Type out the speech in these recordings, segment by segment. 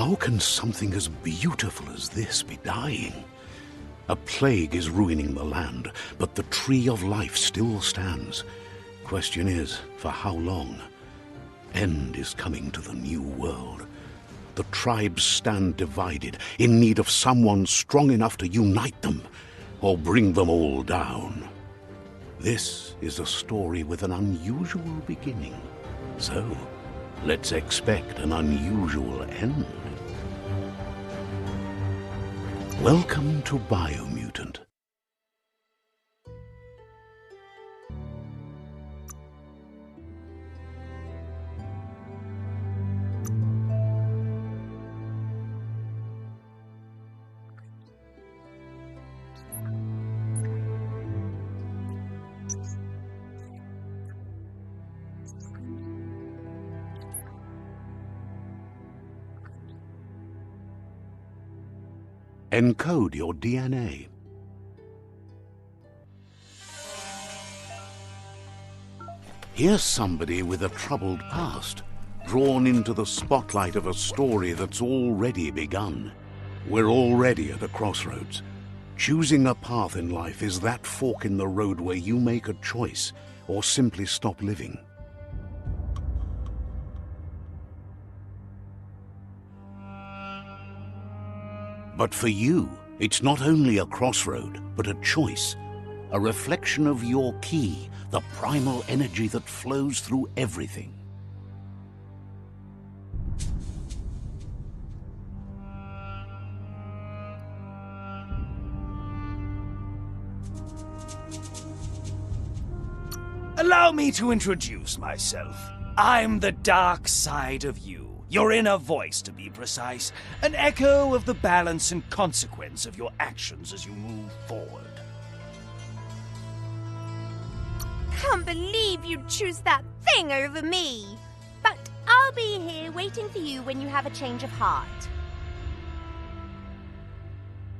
How can something as beautiful as this be dying? A plague is ruining the land, but the tree of life still stands. Question is, for how long? End is coming to the new world. The tribes stand divided, in need of someone strong enough to unite them, or bring them all down. This is a story with an unusual beginning. So, let's expect an unusual end. Welcome to Biomutant. Encode your DNA. Here's somebody with a troubled past, drawn into the spotlight of a story that's already begun. We're already at a crossroads. Choosing a path in life is that fork in the road where you make a choice or simply stop living. But for you, it's not only a crossroad, but a choice, a reflection of your key, the primal energy that flows through everything. Allow me to introduce myself. I'm the dark side of you. Your inner voice, to be precise. An echo of the balance and consequence of your actions as you move forward. Can't believe you'd choose that thing over me. But I'll be here waiting for you when you have a change of heart.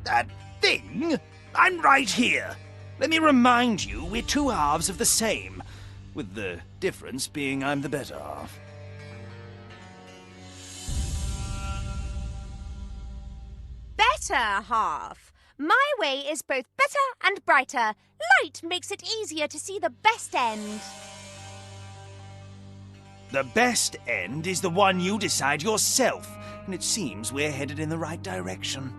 That thing? I'm right here. Let me remind you, we're two halves of the same, with the difference being I'm the better half. Better half. My way is both better and brighter. Light makes it easier to see the best end. The best end is the one you decide yourself, and it seems we're headed in the right direction.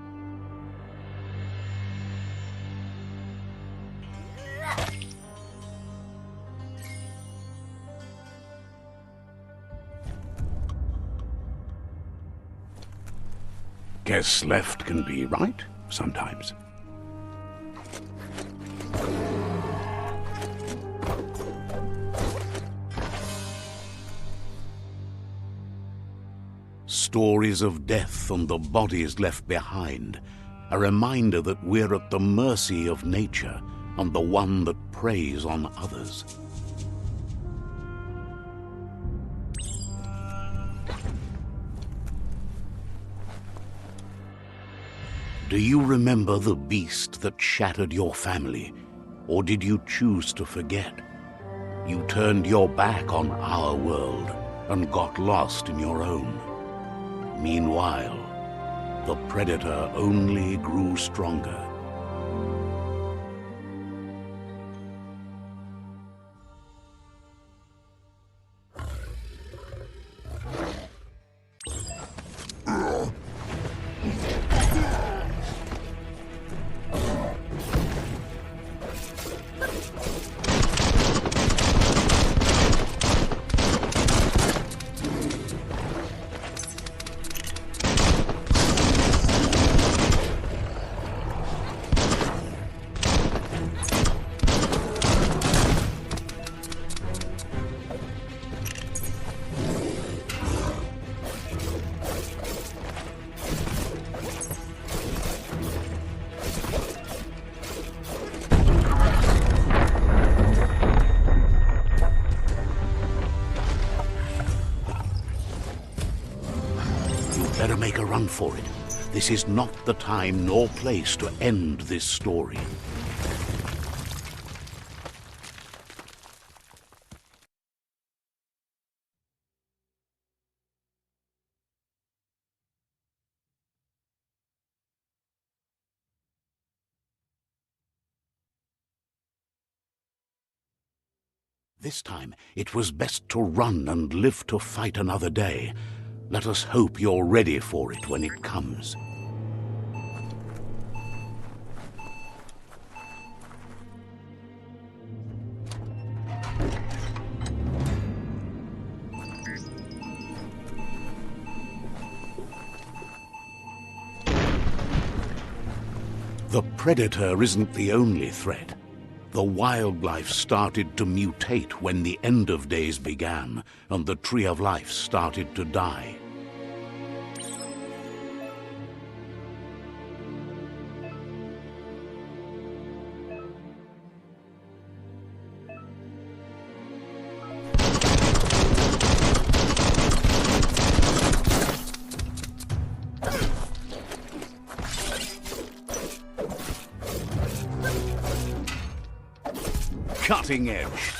Guess left can be right, sometimes. Stories of death and the bodies left behind, a reminder that we're at the mercy of nature and the one that preys on others. Do you remember the beast that shattered your family, or did you choose to forget? You turned your back on our world and got lost in your own. Meanwhile, the predator only grew stronger. Better make a run for it. This is not the time nor place to end this story. This time, it was best to run and live to fight another day. Let us hope you're ready for it when it comes. The predator isn't the only threat. The wildlife started to mutate when the end of days began, and the tree of life started to die. Cutting edge.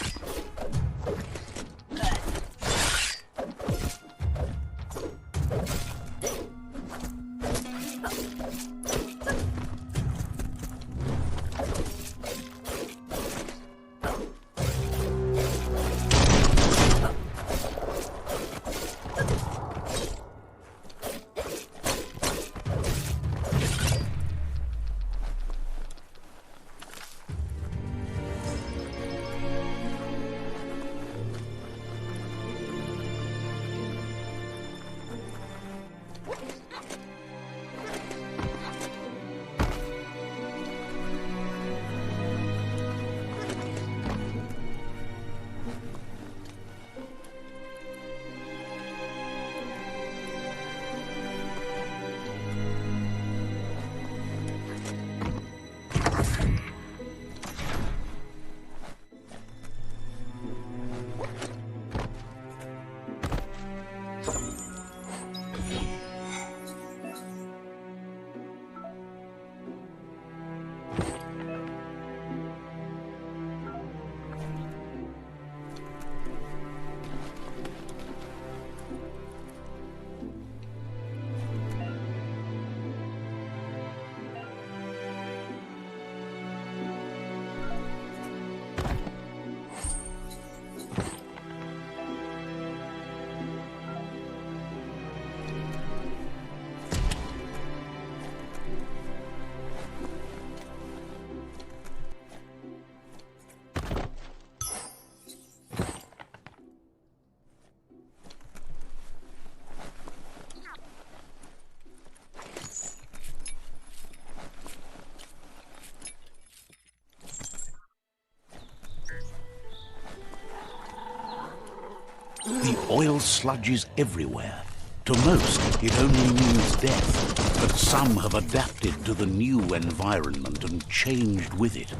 The oil sludge is everywhere. To most, it only means death, but some have adapted to the new environment and changed with it.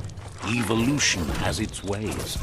Evolution has its ways.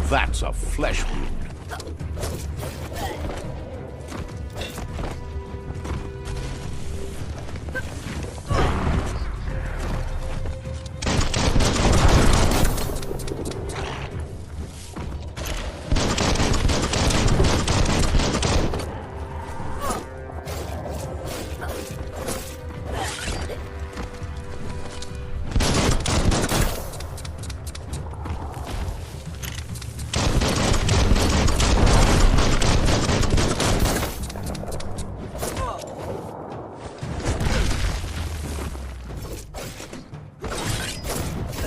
That's a flesh wound.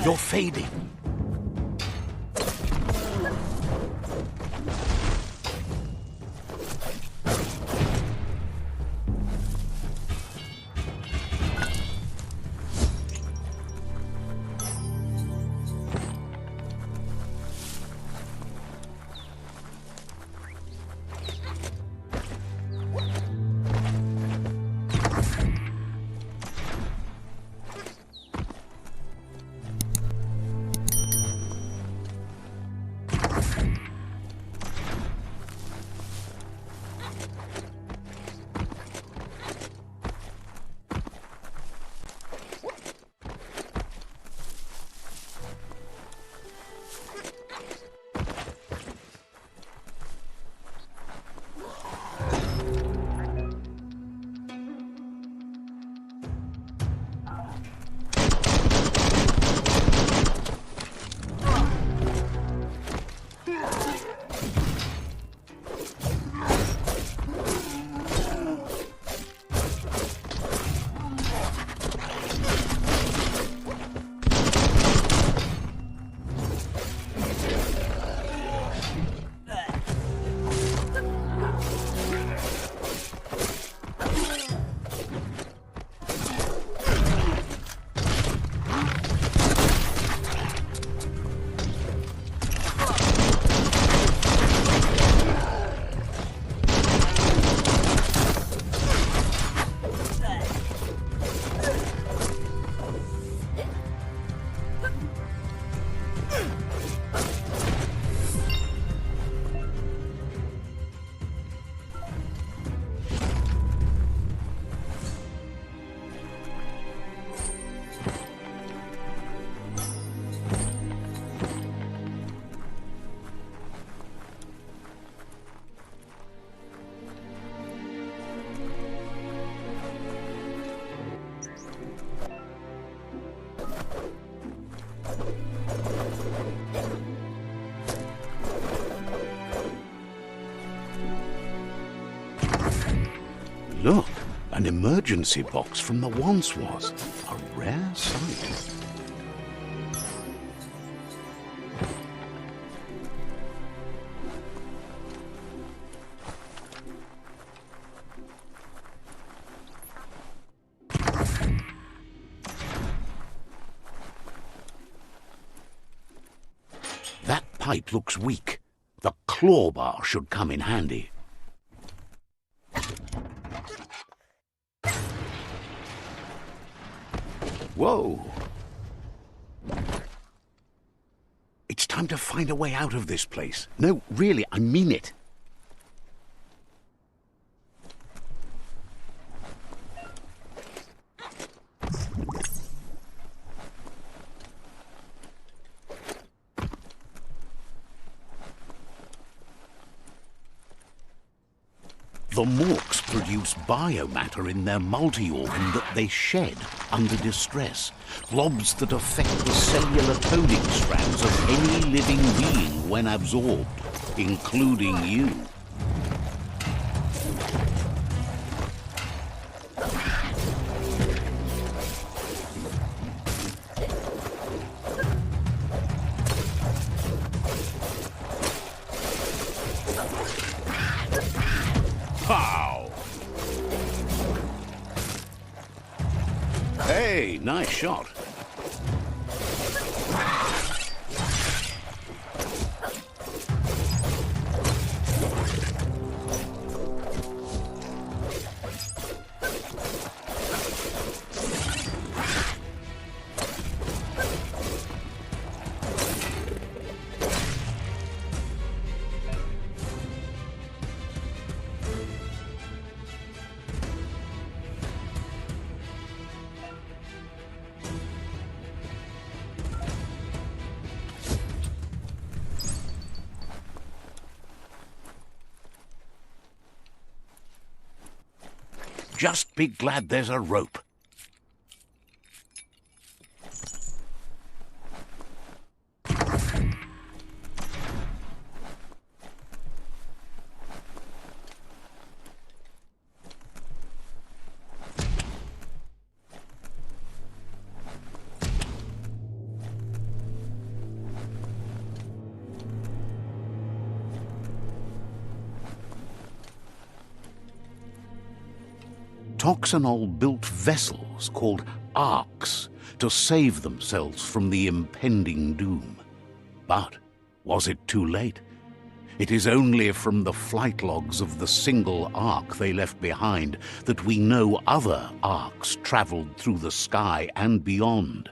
You're fading. Look, an emergency box from the once was. A rare sight. That pipe looks weak. The claw bar should come in handy. Whoa! It's time to find a way out of this place. No, really, I mean it. The morks produce biomatter in their multi-organ that they shed under distress, blobs that affect the cellular coding strands of any living being when absorbed, including you. Pow! Hey, nice shot. Just be glad there's a rope. Toxanol built vessels called arks to save themselves from the impending doom. But was it too late? It is only from the flight logs of the single ark they left behind that we know other arks traveled through the sky and beyond.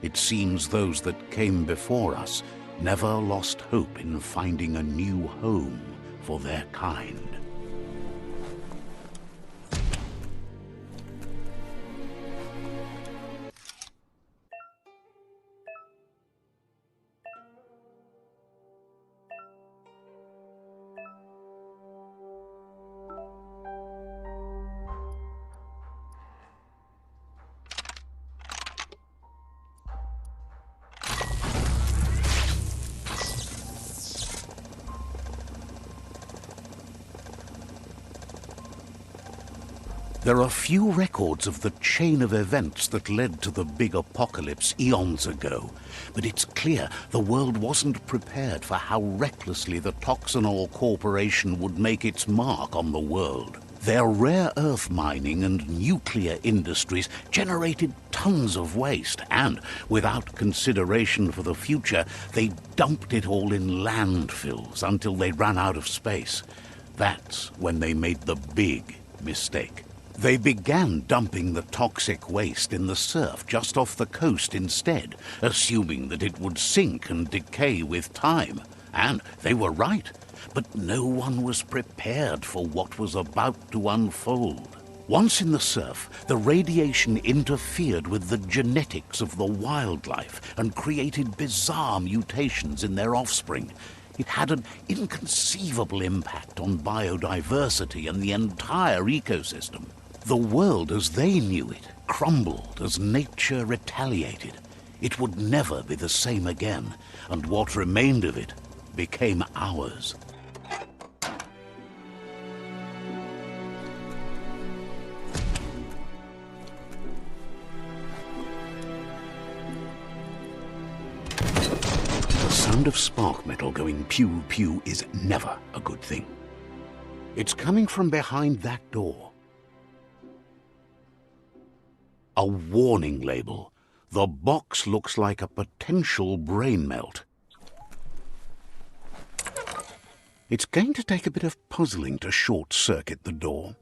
It seems those that came before us never lost hope in finding a new home for their kind. There are few records of the chain of events that led to the big apocalypse eons ago, but it's clear the world wasn't prepared for how recklessly the Toxanol Corporation would make its mark on the world. Their rare earth mining and nuclear industries generated tons of waste, and, without consideration for the future, they dumped it all in landfills until they ran out of space. That's when they made the big mistake. They began dumping the toxic waste in the surf just off the coast instead, assuming that it would sink and decay with time. And they were right, but no one was prepared for what was about to unfold. Once in the surf, the radiation interfered with the genetics of the wildlife and created bizarre mutations in their offspring. It had an inconceivable impact on biodiversity and the entire ecosystem. The world as they knew it crumbled as nature retaliated. It would never be the same again, and what remained of it became ours. The sound of spark metal going pew-pew is never a good thing. It's coming from behind that door. A warning label. The box looks like a potential brain melt. It's going to take a bit of puzzling to short-circuit the door.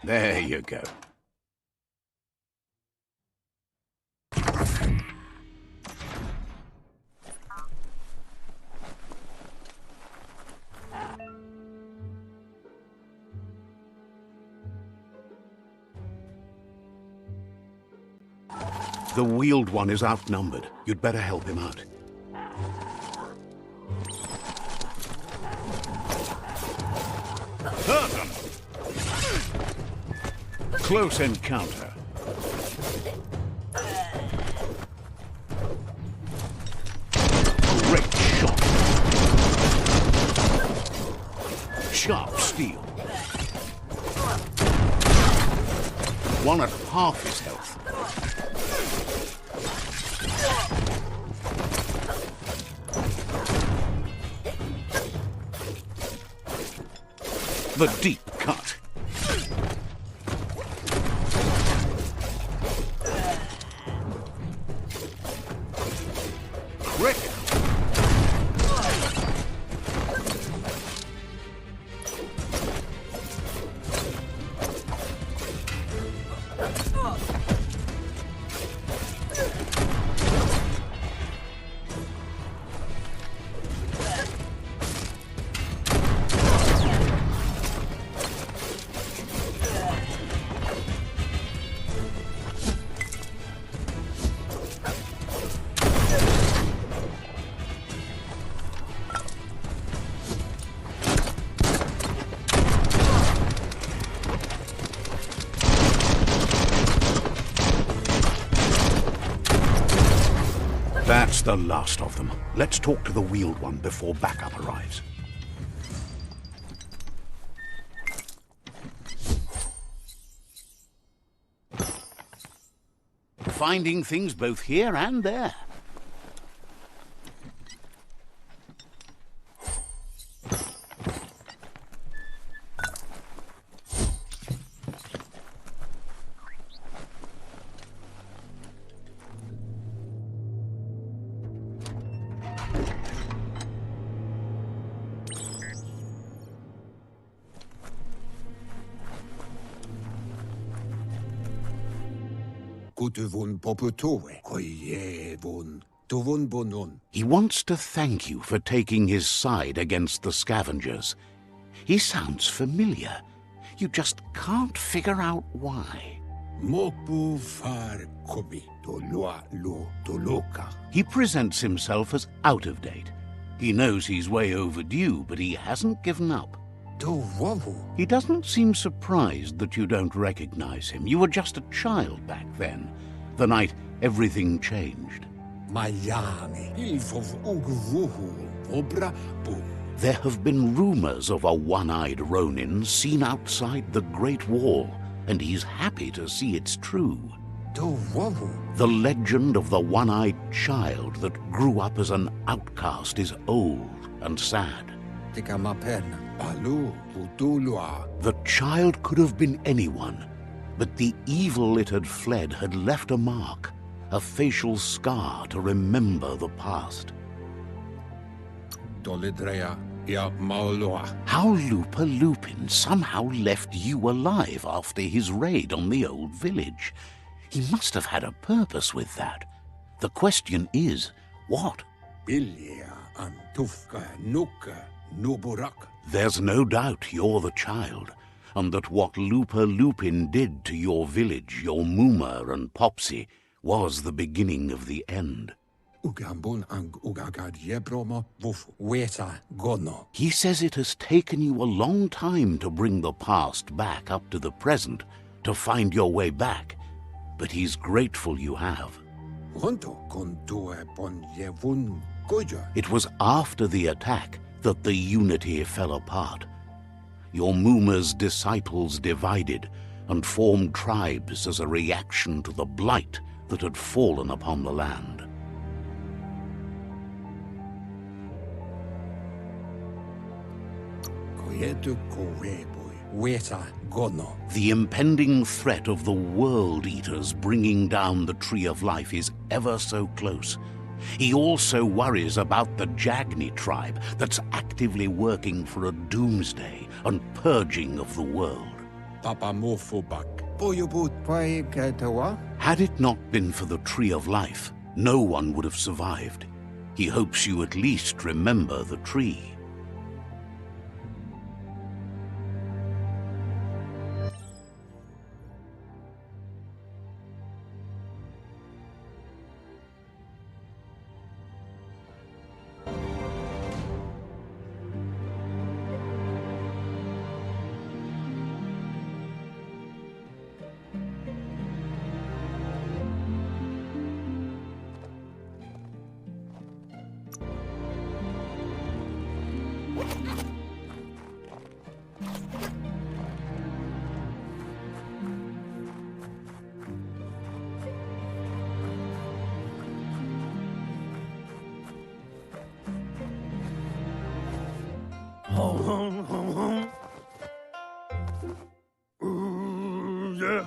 There you go. The wheeled one is outnumbered. You'd better help him out. Hurt him! Close encounter. Great shot. Sharp steel. One at half his health. The deep cut. Crick. That's the last of them. Let's talk to the wheeled one before backup arrives. finding things both here and there. He wants to thank you for taking his side against the scavengers. He sounds familiar. You just can't figure out why. He presents himself as out of date. He knows he's way overdue, but he hasn't given up. He doesn't seem surprised that you don't recognize him. You were just a child back then, the night everything changed. There have been rumors of a one-eyed Ronin seen outside the Great Wall, and he's happy to see it's true. The legend of the one-eyed child that grew up as an outcast is old and sad. The child could have been anyone, but the evil it had fled had left a mark, a facial scar to remember the past. How Lupa Lupin somehow left you alive after his raid on the old village. He must have had a purpose with that. The question is, what? There's no doubt you're the child, and that what Lupa Lupin did to your village, your Muma and Popsy, was the beginning of the end. He says it has taken you a long time to bring the past back up to the present, to find your way back, but he's grateful you have. It was after the attack that the unity fell apart. Your Muma's disciples divided and formed tribes as a reaction to the blight that had fallen upon the land. The impending threat of the World Eaters bringing down the Tree of Life is ever so close. He also worries about the Jagni tribe that's actively working for a doomsday and purging of the world. Had it not been for the Tree of Life, no one would have survived. He hopes you at least remember the tree.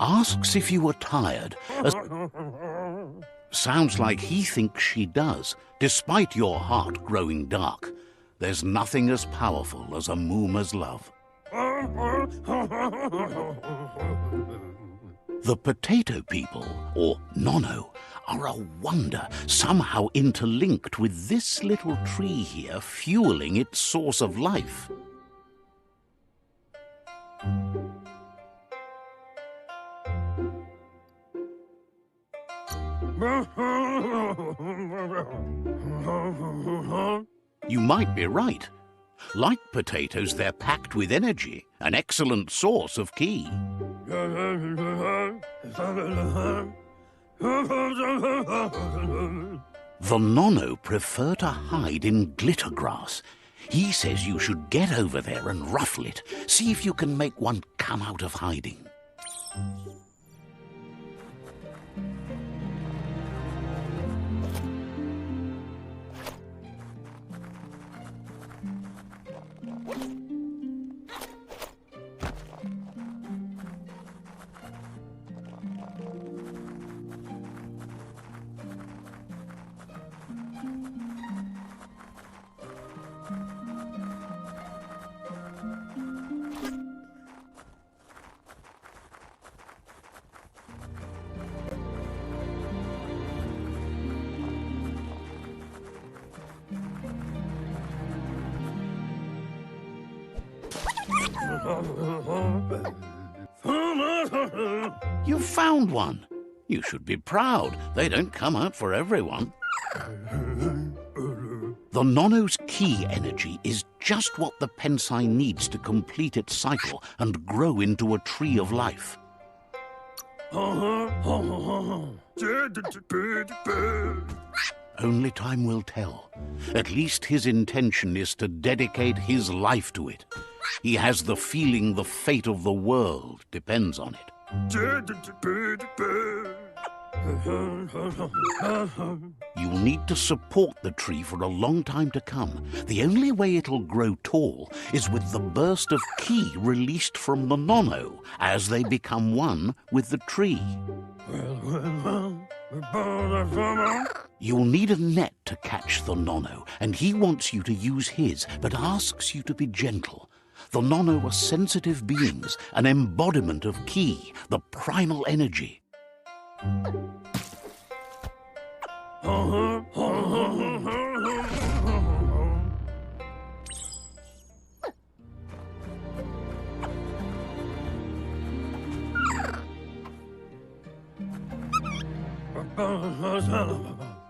Asks if you were tired. Sounds like he thinks she does, despite your heart growing dark. There's nothing as powerful as a Muma's love. The potato people, or Nono, are a wonder, somehow interlinked with this little tree here fueling its source of life. You might be right. Like potatoes, they're packed with energy, an excellent source of ki. The Nono prefer to hide in glitter grass. He says you should get over there and ruffle it. See if you can make one come out of hiding. You've found one. You should be proud. They don't come out for everyone. The Nono's key energy is just what the Pensai needs to complete its cycle and grow into a tree of life. Only time will tell. At least his intention is to dedicate his life to it. He has the feeling the fate of the world depends on it. You'll need to support the tree for a long time to come. The only way it'll grow tall is with the burst of ki released from the Nono as they become one with the tree. You'll need a net to catch the Nono, and he wants you to use his, but asks you to be gentle. The Nono are sensitive beings, an embodiment of ki, the primal energy.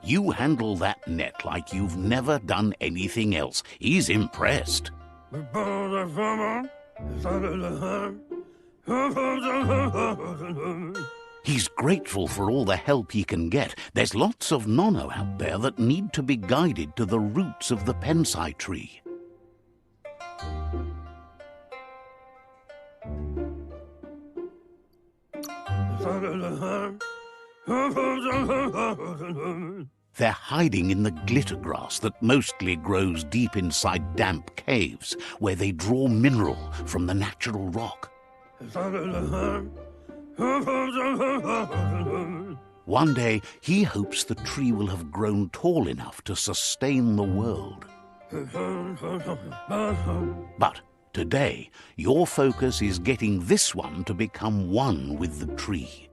You handle that net like you've never done anything else. He's impressed. He's grateful for all the help he can get. There's lots of Nono out there that need to be guided to the roots of the Pensai tree. They're hiding in the glitter grass that mostly grows deep inside damp caves, where they draw mineral from the natural rock. One day, he hopes the tree will have grown tall enough to sustain the world. But today, your focus is getting this one to become one with the tree.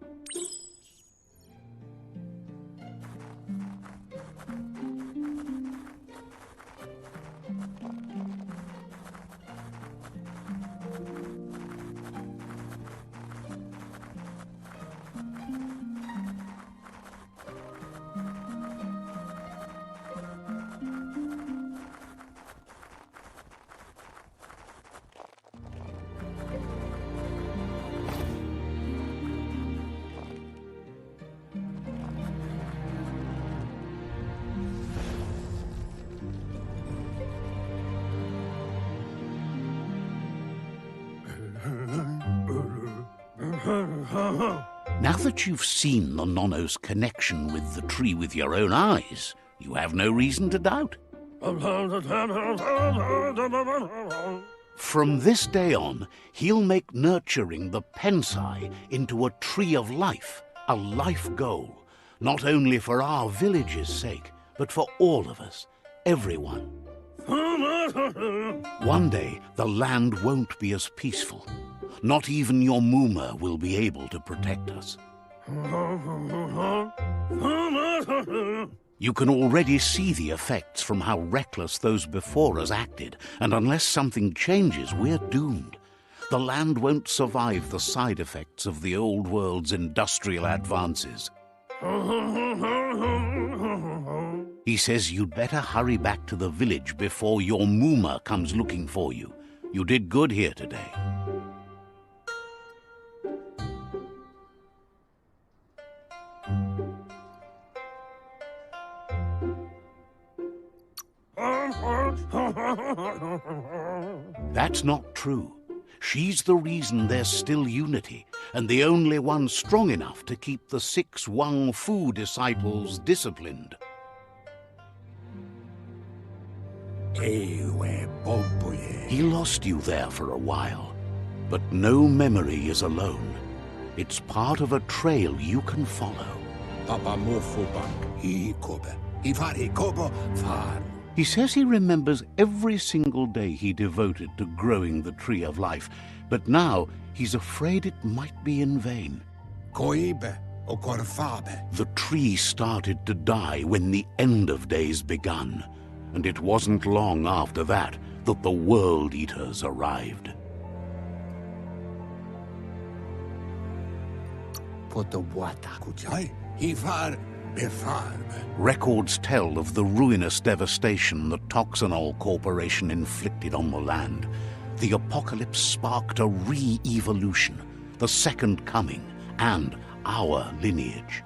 Now that you've seen the Nono's connection with the tree with your own eyes, you have no reason to doubt. From this day on, he'll make nurturing the Pensai into a tree of life, a life goal, not only for our village's sake, but for all of us, everyone. One day, the land won't be as peaceful. Not even your Muma will be able to protect us. You can already see the effects from how reckless those before us acted, and unless something changes, we're doomed. The land won't survive the side effects of the old world's industrial advances. He says you'd better hurry back to the village before your Muma comes looking for you. You did good here today. That's not true. She's the reason there's still unity, and the only one strong enough to keep the 6 Wang Fu disciples disciplined. He lost you there for a while, but no memory is alone. It's part of a trail you can follow. He says he remembers every single day he devoted to growing the Tree of Life, but now he's afraid it might be in vain. The tree started to die when the end of days begun, and it wasn't long after that that the World Eaters arrived. Kuchai, Hifar, Befarb. Records tell of the ruinous devastation the Toxanol Corporation inflicted on the land. The apocalypse sparked a re-evolution, the second coming, and our lineage.